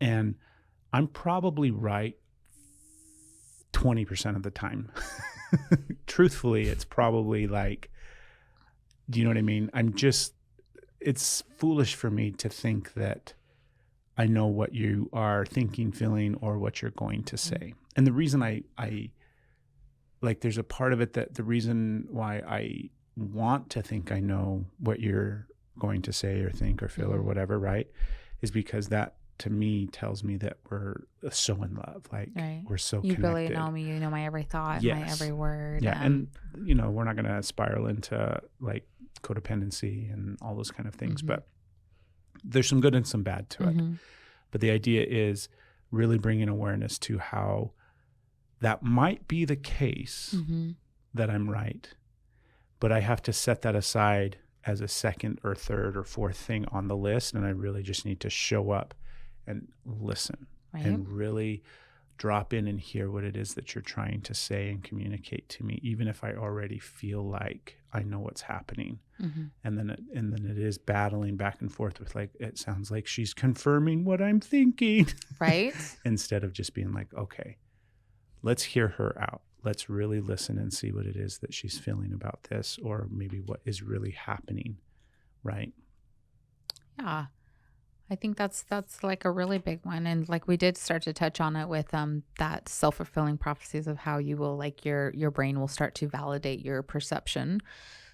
And I'm probably right 20% of the time. Truthfully, it's probably like, do you know what I mean? It's foolish for me to think that I know what you are thinking, feeling, or what you're going to say. And the reason I like, there's a part of it that the reason why I want to think I know what you're going to say or think or feel or whatever, right, is because that to me tells me that we're so in love. Like we're so you connected. Really know me. You know my every thought, my every word. Yeah. And you know, we're not going to spiral into like codependency and all those kind of things, but there's some good and some bad to it. But the idea is really bringing awareness to how that might be the case that I'm right, but I have to set that aside as a second or third or fourth thing on the list. And I really just need to show up and listen and really drop in and hear what it is that you're trying to say and communicate to me, even if I already feel like I know what's happening. And then it is battling back and forth with like, it sounds like she's confirming what I'm thinking. Right. Instead of just being like, okay, let's hear her out. Let's really listen and see what it is that she's feeling about this, or maybe what is really happening. Right. Yeah. I think that's like a really big one. And like we did start to touch on it with that self-fulfilling prophecies of how you will, like your brain will start to validate your perception.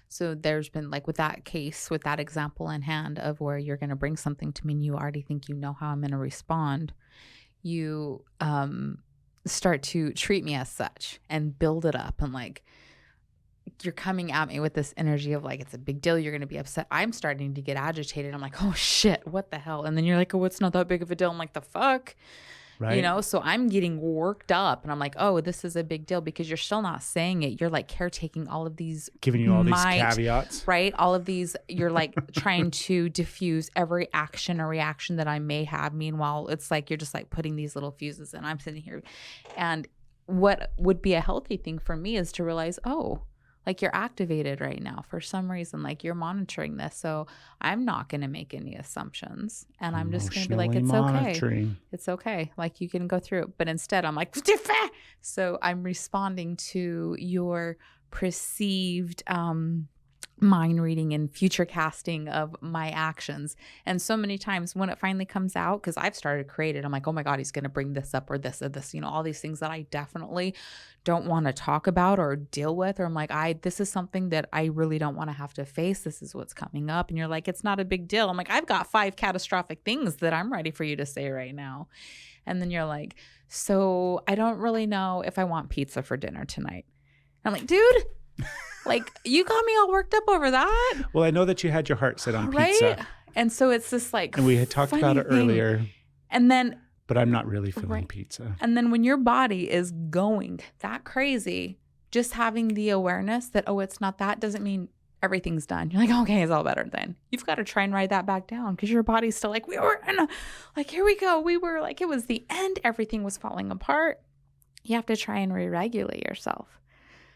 So there's been like with that case, with that example in hand of where you're going to bring something to me and you already think you know how I'm going to respond, you start to treat me as such and build it up, and like you're coming at me with this energy of like, it's a big deal, you're going to be upset. I'm starting to get agitated. I'm like, oh shit, what the hell? And then you're like, oh, it's not that big of a deal. I'm like, the fuck? Right. You know, so I'm getting worked up and I'm like, oh, this is a big deal, because you're still not saying it. You're like caretaking all of these, giving you all these caveats, right? All of these, you're like trying to diffuse every action or reaction that I may have. Meanwhile, it's like, you're just like putting these little fuses, and I'm sitting here. And what would be a healthy thing for me is to realize, oh, like you're activated right now for some reason, like you're monitoring this. So I'm not going to make any assumptions, and I'm just going to be like, it's okay. It's okay. Like you can go through it. But instead I'm like, so I'm responding to your perceived mind reading and future casting of my actions. And so many times when it finally comes out, because I've started creating, I'm like, oh my God, he's going to bring this up or this, you know, all these things that I definitely don't want to talk about or deal with. Or I'm like, this is something that I really don't want to have to face. This is what's coming up. And you're like, it's not a big deal. I'm like, I've got 5 catastrophic things that I'm ready for you to say right now. And then you're like, so I don't really know if I want pizza for dinner tonight. I'm like, dude, like you got me all worked up over that. Well, I know that you had your heart set on pizza. Right? And so it's this like, and we had talked about it earlier. And then, but I'm not really feeling pizza. And then when your body is going that crazy, just having the awareness that, oh, it's not that, doesn't mean everything's done. You're like, okay, it's all better then. You've got to try and ride that back down, because your body's still like, we were in a, like, here we go. We were like, it was the end. Everything was falling apart. You have to try and re-regulate yourself.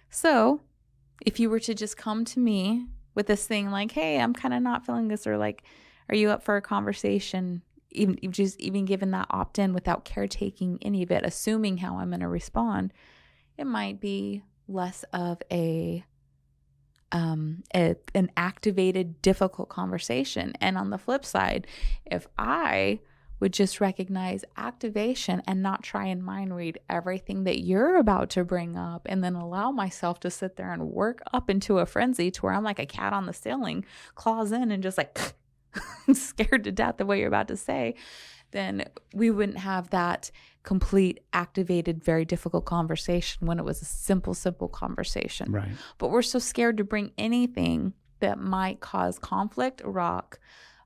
So if you were to just come to me with this thing like, hey, I'm kind of not feeling this, or like, are you up for a conversation? Even given that opt-in without caretaking any of it, assuming how I'm going to respond, it might be less of an activated, difficult conversation. And on the flip side, if I would just recognize activation and not try and mind read everything that you're about to bring up, and then allow myself to sit there and work up into a frenzy to where I'm like a cat on the ceiling, claws in and just like scared to death of what you're about to say, then we wouldn't have that complete, activated, very difficult conversation when it was a simple conversation. Right. But we're so scared to bring anything that might cause conflict,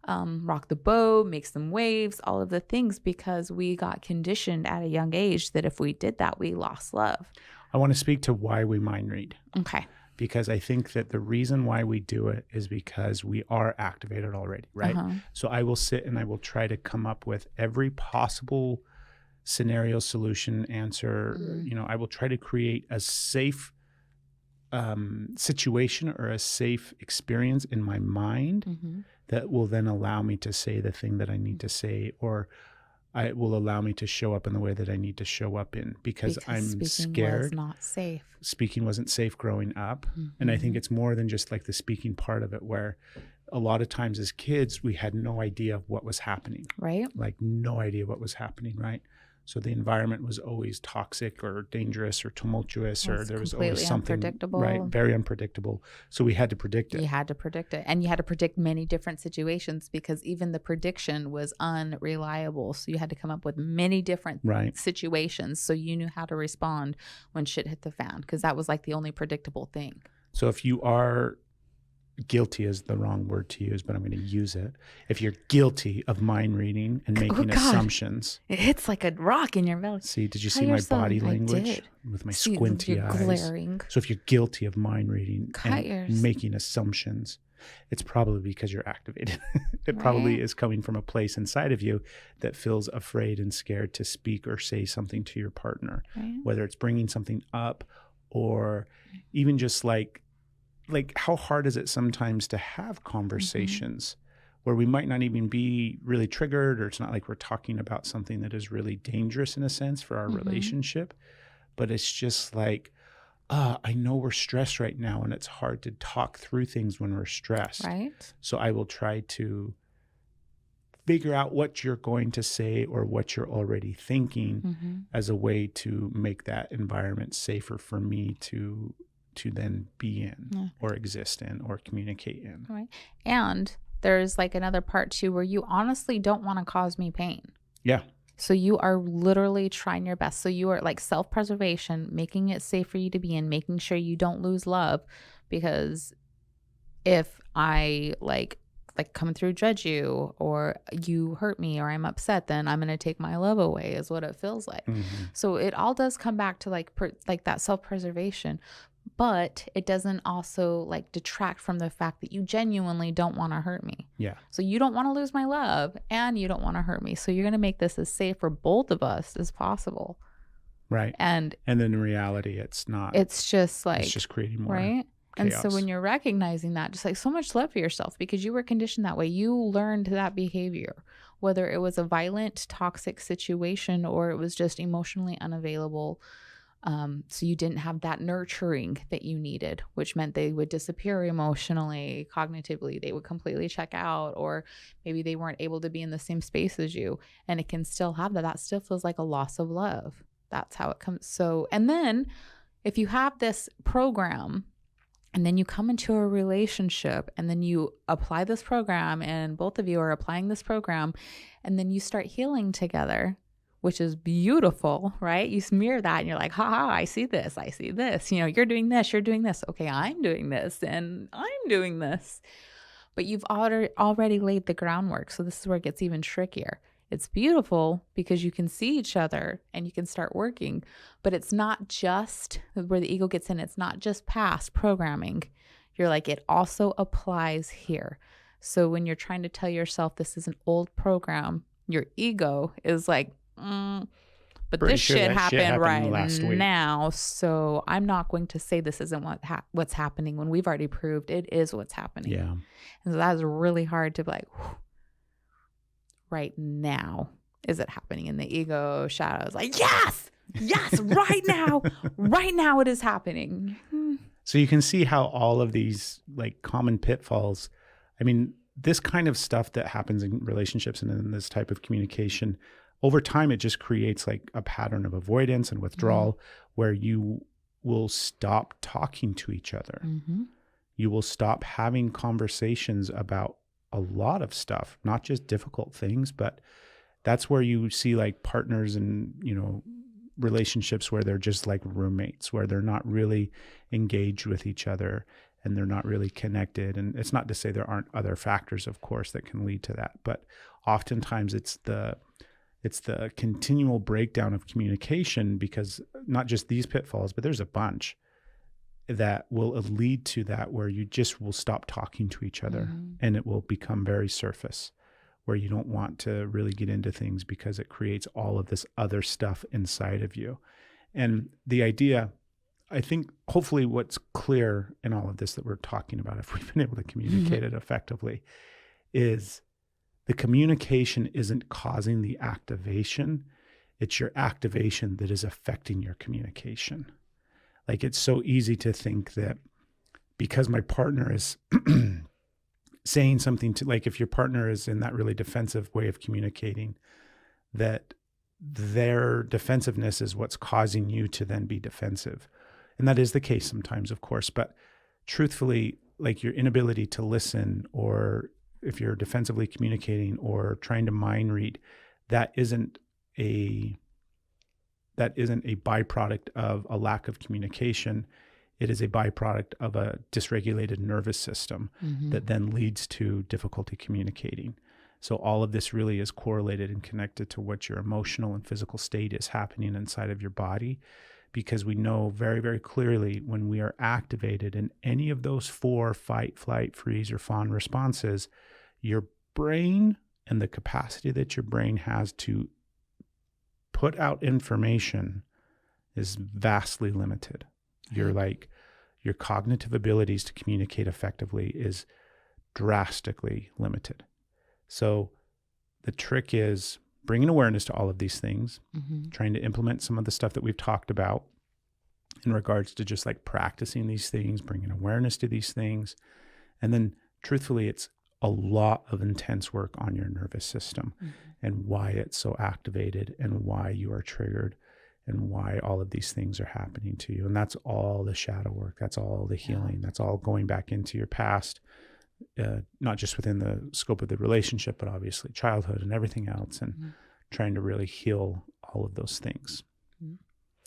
rock the boat, make some waves, all of the things, because we got conditioned at a young age that if we did that, we lost love. I want to speak to why we mind read. Okay. Because I think that the reason why we do it is because we are activated already, right? So I will sit and I will try to come up with every possible scenario, solution, answer. I will try to create a safe situation or a safe experience in my mind that will then allow me to say the thing that I need to say, or it will allow me to show up in the way that I need to show up in, because I'm scared. Was not safe. Speaking wasn't safe growing up. And I think it's more than just like the speaking part of it, where a lot of times as kids, we had no idea what was happening. Right. Like no idea what was happening, right? So the environment was always toxic or dangerous or tumultuous, or there was always something unpredictable. Right, very unpredictable. So we had to predict it. You had to predict it, and you had to predict many different situations, because even the prediction was unreliable. So you had to come up with many different situations, so you knew how to respond when shit hit the fan, because that was like the only predictable thing. So if you are guilty is the wrong word to use, but I'm going to use it. If you're guilty of mind reading and making assumptions. It hits like a rock in your belly. See, did you see my body language with my squinty eyes? Glaring. So if you're guilty of mind reading and making assumptions, it's probably because you're activated. It probably is coming from a place inside of you that feels afraid and scared to speak or say something to your partner, whether it's bringing something up or even just like how hard is it sometimes to have conversations where we might not even be really triggered, or it's not like we're talking about something that is really dangerous in a sense for our relationship, but it's just like, I know we're stressed right now and it's hard to talk through things when we're stressed. Right. So I will try to figure out what you're going to say or what you're already thinking as a way to make that environment safer for me to then be in or exist in or communicate in. Right. And there's like another part too, where you honestly don't want to cause me pain. Yeah. So you are literally trying your best. So you are like self-preservation, making it safe for you to be in, making sure you don't lose love. Because if I like come through, judge you, or you hurt me, or I'm upset, then I'm going to take my love away, is what it feels like. So it all does come back to like that self-preservation. But it doesn't also like detract from the fact that you genuinely don't want to hurt me. Yeah. So you don't want to lose my love and you don't want to hurt me. So you're going to make this as safe for both of us as possible. Right. And then in reality, it's not. It's just like. It's just creating more. Right. Chaos. And so when you're recognizing that, just like so much love for yourself, because you were conditioned that way, you learned that behavior, whether it was a violent, toxic situation or it was just emotionally unavailable. So you didn't have that nurturing that you needed, which meant they would disappear emotionally, cognitively, they would completely check out, or maybe they weren't able to be in the same space as you. And it can still have that. That still feels like a loss of love. That's how it comes. So, and then if you have this program and then you come into a relationship and then you apply this program and both of you are applying this program and then you start healing together, which is beautiful, right? You mirror that and you're like, ha, I see this. You know, you're doing this, you're doing this. Okay, I'm doing this and I'm doing this. But you've already laid the groundwork. So this is where it gets even trickier. It's beautiful because you can see each other and you can start working. But it's not just where the ego gets in. It's not just past programming. You're like, it also applies here. So when you're trying to tell yourself this is an old program, your ego is like, but this shit happened right now, so I'm not going to say this isn't what's happening when we've already proved it is what's happening. Yeah. And so that's really hard to be like, right now, is it happening? In the ego shadows, like, yes, right now it is happening. So you can see how all of these like common pitfalls, I mean, this kind of stuff that happens in relationships and in this type of communication, over time, it just creates like a pattern of avoidance and withdrawal where you will stop talking to each other. You will stop having conversations about a lot of stuff, not just difficult things, but that's where you see like partners and, you know, relationships where they're just like roommates, where they're not really engaged with each other. and they're not really connected. And it's not to say there aren't other factors, of course, that can lead to that, but oftentimes it's the continual breakdown of communication, because not just these pitfalls, but there's a bunch that will lead to that, where you just will stop talking to each other, and it will become very surface, where you don't want to really get into things because it creates all of this other stuff inside of you. And the idea, I think, hopefully what's clear in all of this that we're talking about, if we've been able to communicate it effectively, is the communication isn't causing the activation. It's your activation that is affecting your communication. Like, it's so easy to think that because my partner is saying something to, like, if your partner is in that really defensive way of communicating, that their defensiveness is what's causing you to then be defensive. And that is the case sometimes, of course, but truthfully, like, your inability to listen, or if you're defensively communicating or trying to mind read, that isn't a byproduct of a lack of communication. It is a byproduct of a dysregulated nervous system that then leads to difficulty communicating. So all of this really is correlated and connected to what your emotional and physical state is happening inside of your body, because we know very, very clearly when we are activated in any of those 4 fight, flight, freeze, or fawn responses, your brain and the capacity that your brain has to put out information is vastly limited. Your cognitive abilities to communicate effectively is drastically limited. So the trick is bringing awareness to all of these things, trying to implement some of the stuff that we've talked about in regards to just like practicing these things, bringing awareness to these things. And then truthfully, it's a lot of intense work on your nervous system and why it's so activated and why you are triggered and why all of these things are happening to you. And that's all the shadow work. That's all the healing. That's all going back into your past, not just within the scope of the relationship, but obviously childhood and everything else, and trying to really heal all of those things.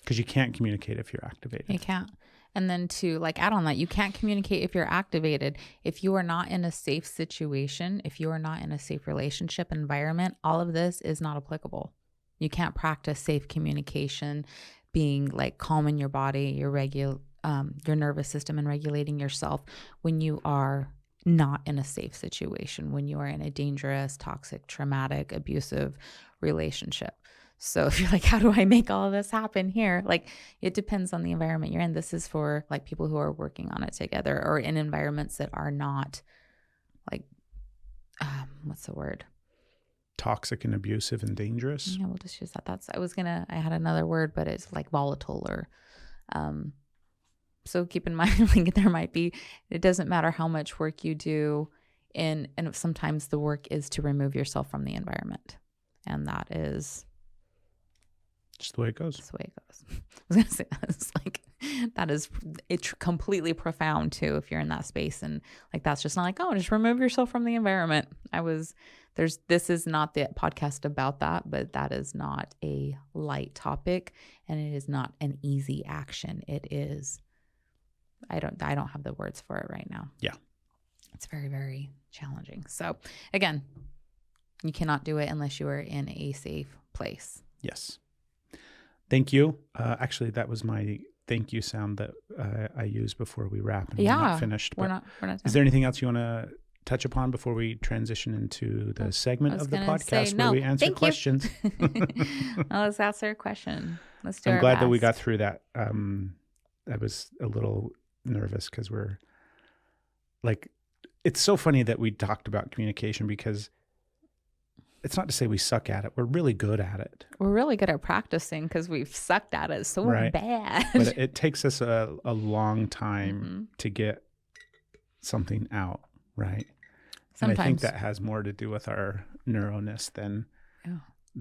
Because you can't communicate if you're activated. You can't. And then to like add on that, you can't communicate if you're activated. If you are not in a safe situation, if you are not in a safe relationship environment, all of this is not applicable. You can't practice safe communication, being like calm in your body, your nervous system, and regulating yourself when you are not in a safe situation, when you are in a dangerous, toxic, traumatic, abusive relationship. So if you're like, how do I make all of this happen here? Like, it depends on the environment you're in. This is for like people who are working on it together, or in environments that are not like, what's the word? Toxic and abusive and dangerous. Yeah, we'll just use that. I had another word, but it's like volatile or, so keep in mind, like it doesn't matter how much work you do and sometimes the work is to remove yourself from the environment. And that is just the way it goes. That's the way it goes. I was going to say that is it's completely profound too, if you're in that space. And like, that's just not like, oh, just remove yourself from the environment. This is not the podcast about that, but that is not a light topic, and it is not an easy action. It is, I don't have the words for it right now. Yeah. It's very, very challenging. So again, you cannot do it unless you are in a safe place. Yes. Thank you. Actually, that was my thank you sound that I used before we wrap. And we're not finished. We're not is there anything else you want to touch upon before we transition into the segment of the podcast where we answer questions? Let's answer a question. Let's do. I'm glad that we got through that. I was a little nervous because we're like, it's so funny that we talked about communication, because it's not to say we suck at it. We're really good at it. We're really good at practicing because we've sucked at it so bad. But it takes us a long time to get something out, right? Sometimes. And I think that has more to do with our neuro-ness than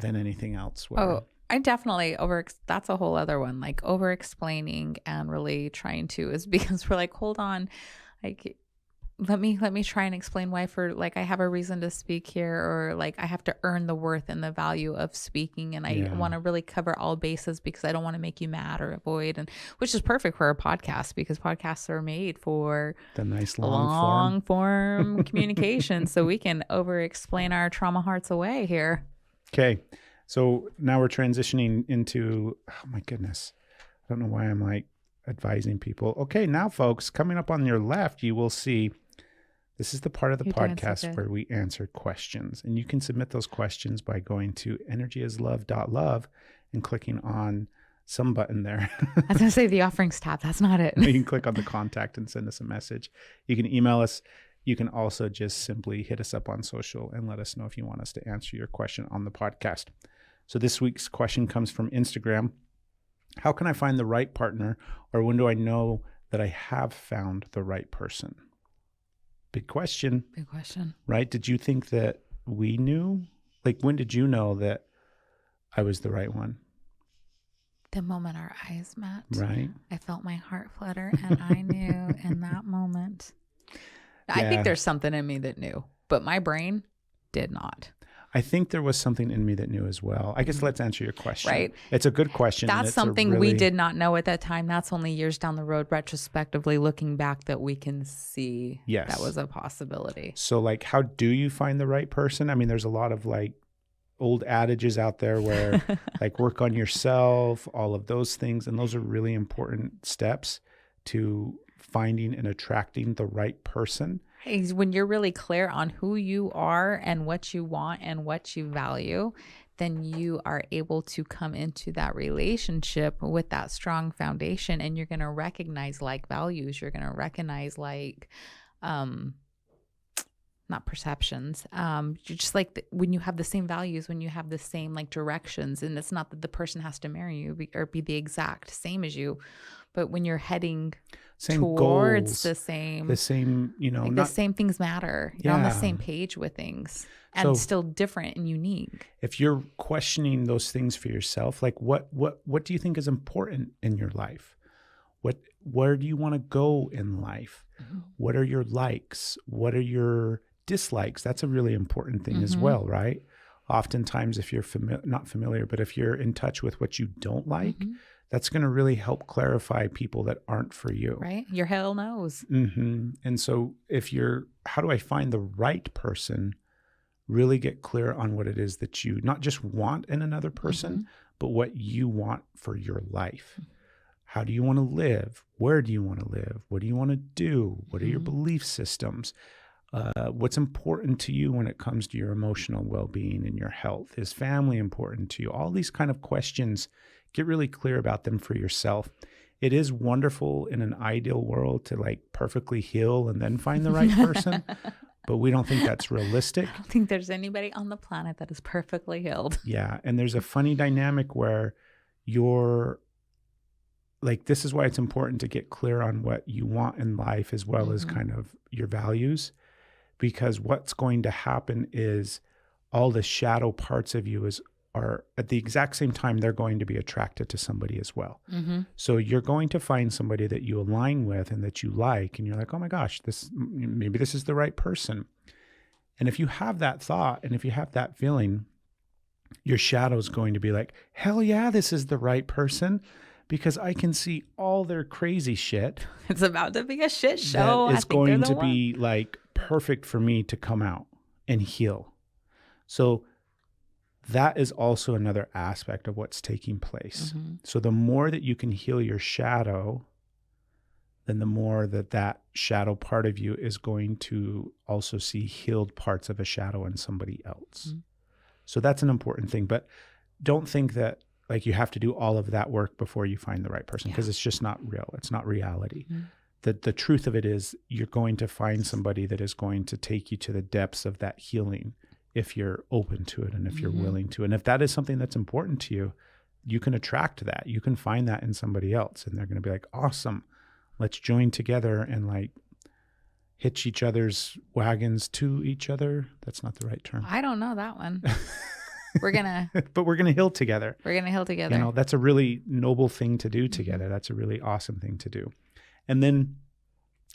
anything else. I definitely that's a whole other one, like over explaining and really trying to, is because we're like, hold on, like let me try and explain why, for like I have a reason to speak here, or like I have to earn the worth and the value of speaking, and I want to really cover all bases because I don't want to make you mad or avoid, and which is perfect for a podcast because podcasts are made for the nice long form communication, so we can over explain our trauma hearts away here. Okay, so now we're transitioning into, oh my goodness, I don't know why I'm like advising people. Okay, now folks, coming up on your left, you will see this is the part of the podcast where we answer questions. And you can submit those questions by going to energyislove.love and clicking on some button there. I was going to say the offerings tab. That's not it. You can click on the contact and send us a message. You can email us. You can also just simply hit us up on social and let us know if you want us to answer your question on the podcast. So this week's question comes from Instagram. How can I find the right partner, or when do I know that I have found the right person? Big question. Big question. Right? Did you think that we knew? Like, when did you know that I was the right one? The moment our eyes met. Right. I felt my heart flutter, and I knew in that moment. I think there's something in me that knew, but my brain did not. I think there was something in me that knew as well. I guess let's answer your question. Right. It's a good question. That's something we did not know at that time. That's only years down the road, retrospectively looking back, that we can see that was a possibility. So like, how do you find the right person? I mean, there's a lot of like old adages out there where like work on yourself, all of those things. And those are really important steps to finding and attracting the right person. When you're really clear on who you are and what you want and what you value, then you are able to come into that relationship with that strong foundation, and you're going to recognize like values. You're going to recognize like, not perceptions. You're just like when you have the same values, when you have the same like directions, and it's not that the person has to marry you or be the exact same as you, but when you're heading towards the same, you know, like the same things matter. You're on the same page with things, and still different and unique. If you're questioning those things for yourself, like what do you think is important in your life? Where do you want to go in life? Mm-hmm. What are your likes? What are your dislikes? That's a really important thing as well, right? Oftentimes, if you're not familiar, but if you're in touch with what you don't like, that's going to really help clarify people that aren't for you. Right. Your hell knows. And so how do I find the right person? Really get clear on what it is that you not just want in another person, but what you want for your life. How do you want to live? Where do you want to live? What do you want to do? What are your belief systems? What's important to you when it comes to your emotional well-being and your health? Is family important to you? All these kind of questions, get really clear about them for yourself. It is wonderful in an ideal world to like perfectly heal and then find the right person, but we don't think that's realistic. I don't think there's anybody on the planet that is perfectly healed. Yeah. And there's a funny dynamic where you're like, this is why it's important to get clear on what you want in life as well as kind of your values, because what's going to happen is all the shadow parts of you are at the exact same time, they're going to be attracted to somebody as well. So you're going to find somebody that you align with and that you like, and you're like, oh my gosh, maybe this is the right person. And if you have that thought and if you have that feeling, your shadow is going to be like, hell yeah, this is the right person, because I can see all their crazy shit. It's about to be a shit show. It's going to be like perfect for me to come out and heal. So that is also another aspect of what's taking place. So the more that you can heal your shadow, then the more that shadow part of you is going to also see healed parts of a shadow in somebody else. So that's an important thing. But don't think that like you have to do all of that work before you find the right person, because it's just not real. It's not reality. The truth of it is you're going to find somebody that is going to take you to the depths of that healing if you're open to it and if you're willing to. And if that is something that's important to you, you can attract that. You can find that in somebody else, and they're going to be like, awesome, let's join together and like hitch each other's wagons to each other. That's not the right term. I don't know that one. But we're going to heal together. We're going to heal together. You know, that's a really noble thing to do together. That's a really awesome thing to do. And then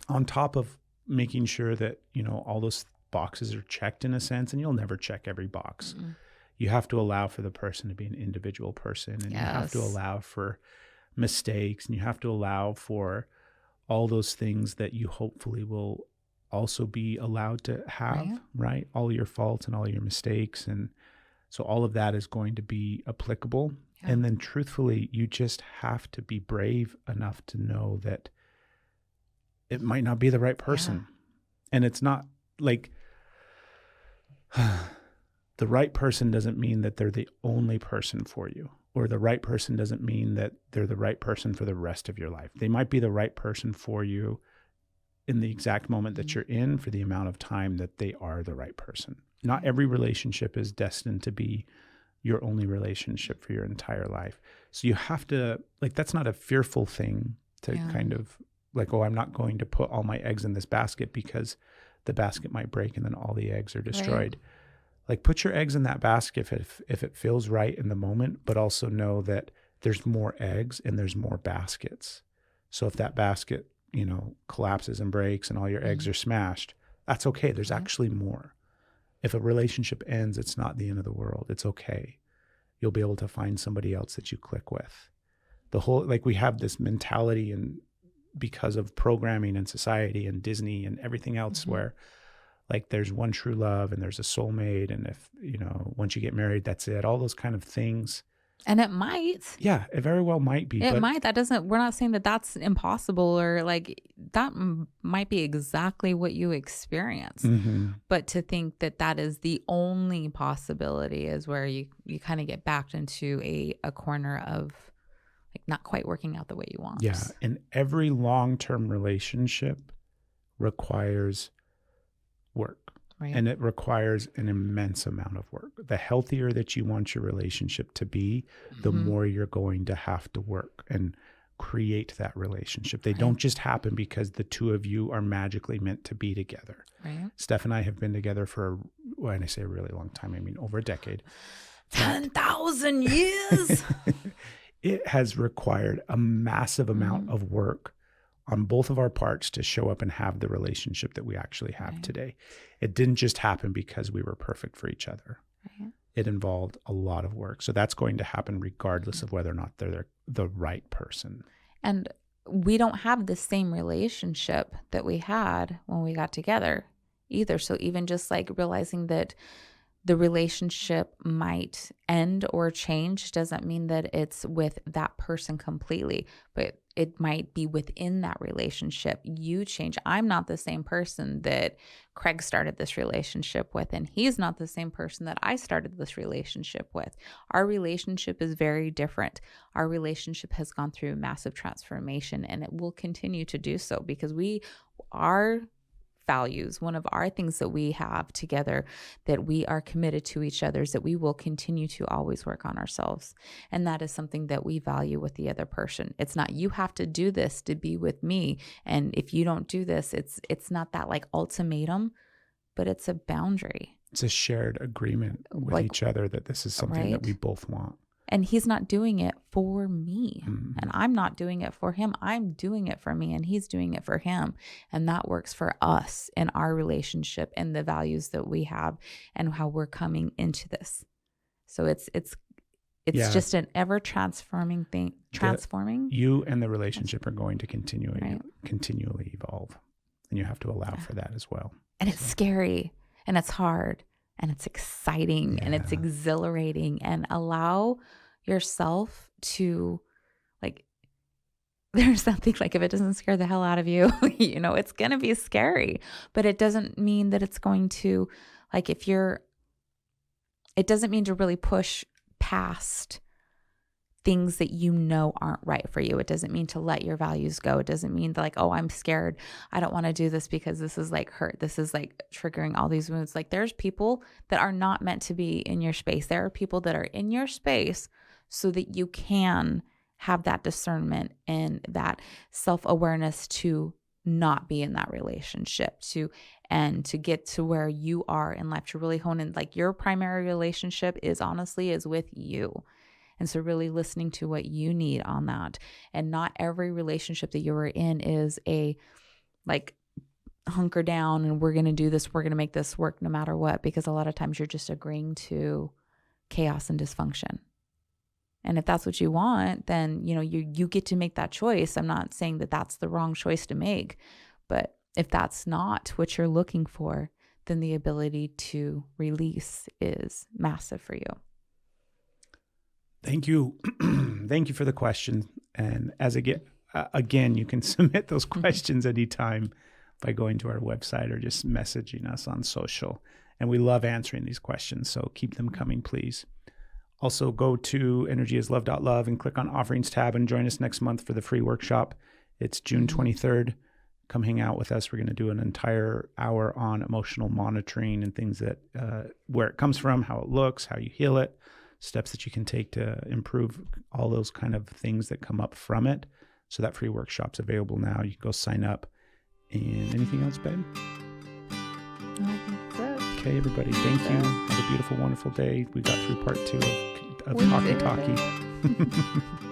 on top of making sure that, all those boxes are checked in a sense, and you'll never check every box. Mm-hmm. You have to allow for the person to be an individual person, and you have to allow for mistakes, and you have to allow for all those things that you hopefully will also be allowed to have, right? All your faults and all your mistakes. And so all of that is going to be applicable. Yeah. And then truthfully, you just have to be brave enough to know that it might not be the right person. Yeah. And it's not like the right person doesn't mean that they're the only person for you, or the right person doesn't mean that they're the right person for the rest of your life. They might be the right person for you in the exact moment that you're in, for the amount of time that they are the right person. Not every relationship is destined to be your only relationship for your entire life. So you have to, that's not a fearful thing to kind of I'm not going to put all my eggs in this basket because the basket might break and then all the eggs are destroyed. Right. Put your eggs in that basket if it feels right in the moment, but also know that there's more eggs and there's more baskets. So if that basket, collapses and breaks and all your eggs are smashed, that's okay. There's actually more. If a relationship ends, it's not the end of the world. It's okay. You'll be able to find somebody else that you click with. The whole, we have this mentality, and because of programming and society and Disney and everything else, where there's one true love and there's a soulmate. And if, once you get married, that's it, all those kind of things. And it might. Yeah, it very well might be. It might. We're not saying that that's impossible, or that might be exactly what you experience. Mm-hmm. But to think that that is the only possibility is where you kind of get backed into a corner of not quite working out the way you want. Yeah. And every long-term relationship requires work. Right. And it requires an immense amount of work. The healthier that you want your relationship to be, the more you're going to have to work and create that relationship. They don't just happen because the two of you are magically meant to be together. Right. Steph and I have been together for, when I say a really long time, I mean over a decade. 10,000 years. It has required a massive amount of work on both of our parts to show up and have the relationship that we actually have today. It didn't just happen because we were perfect for each other. Right. It involved a lot of work. So that's going to happen regardless of whether or not they're the right person. And we don't have the same relationship that we had when we got together either. So even just realizing that the relationship might end or change doesn't mean that it's with that person completely, but it might be within that relationship. You change. I'm not the same person that Craig started this relationship with, and he's not the same person that I started this relationship with. Our relationship is very different. Our relationship has gone through massive transformation, and it will continue to do so because our values, one of our things that we have together, that we are committed to each other, is that we will continue to always work on ourselves. And that is something that we value with the other person. It's not, you have to do this to be with me. And if you don't do this, it's not that ultimatum, but it's a boundary. It's a shared agreement with each other that this is something that we both want. And he's not doing it for me, and I'm not doing it for him. I'm doing it for me, and he's doing it for him. And that works for us in our relationship and the values that we have and how we're coming into this. So it's just an ever transforming thing. You and the relationship are going to continually evolve, and you have to allow for that as well. And it's scary, and it's hard, and it's exciting, and it's exhilarating, and allow yourself to there's nothing if it doesn't scare the hell out of you, it's going to be scary, but it doesn't mean that it's going to it doesn't mean to really push past things that aren't right for you. It doesn't mean to let your values go. It doesn't mean that oh, I'm scared. I don't want to do this because this is hurt. This is triggering all these wounds. There's people that are not meant to be in your space. There are people that are in your space so that you can have that discernment and that self-awareness to not be in that relationship, to get to where you are in life, to really hone in. Your primary relationship is with you. And so really listening to what you need on that. And not every relationship that you are in is a hunker down and we're going to do this. We're going to make this work no matter what, because a lot of times you're just agreeing to chaos and dysfunction. And if that's what you want, then, you get to make that choice. I'm not saying that that's the wrong choice to make, but if that's not what you're looking for, then the ability to release is massive for you. Thank you. Thank you for the question. And again, you can submit those questions anytime by going to our website or just messaging us on social. And we love answering these questions, so keep them coming, please. Also, go to energyislove.love and click on offerings tab and join us next month for the free workshop. It's June 23rd. Come hang out with us. We're going to do an entire hour on emotional monitoring and things that, where it comes from, how it looks, how you heal it, steps that you can take to improve all those kind of things that come up from it. So that free workshop's available now. You can go sign up. And anything else, babe? I think that's it. Okay, everybody. Thank you. Have a beautiful, wonderful day. We got through part 2 of Talkie Talkie.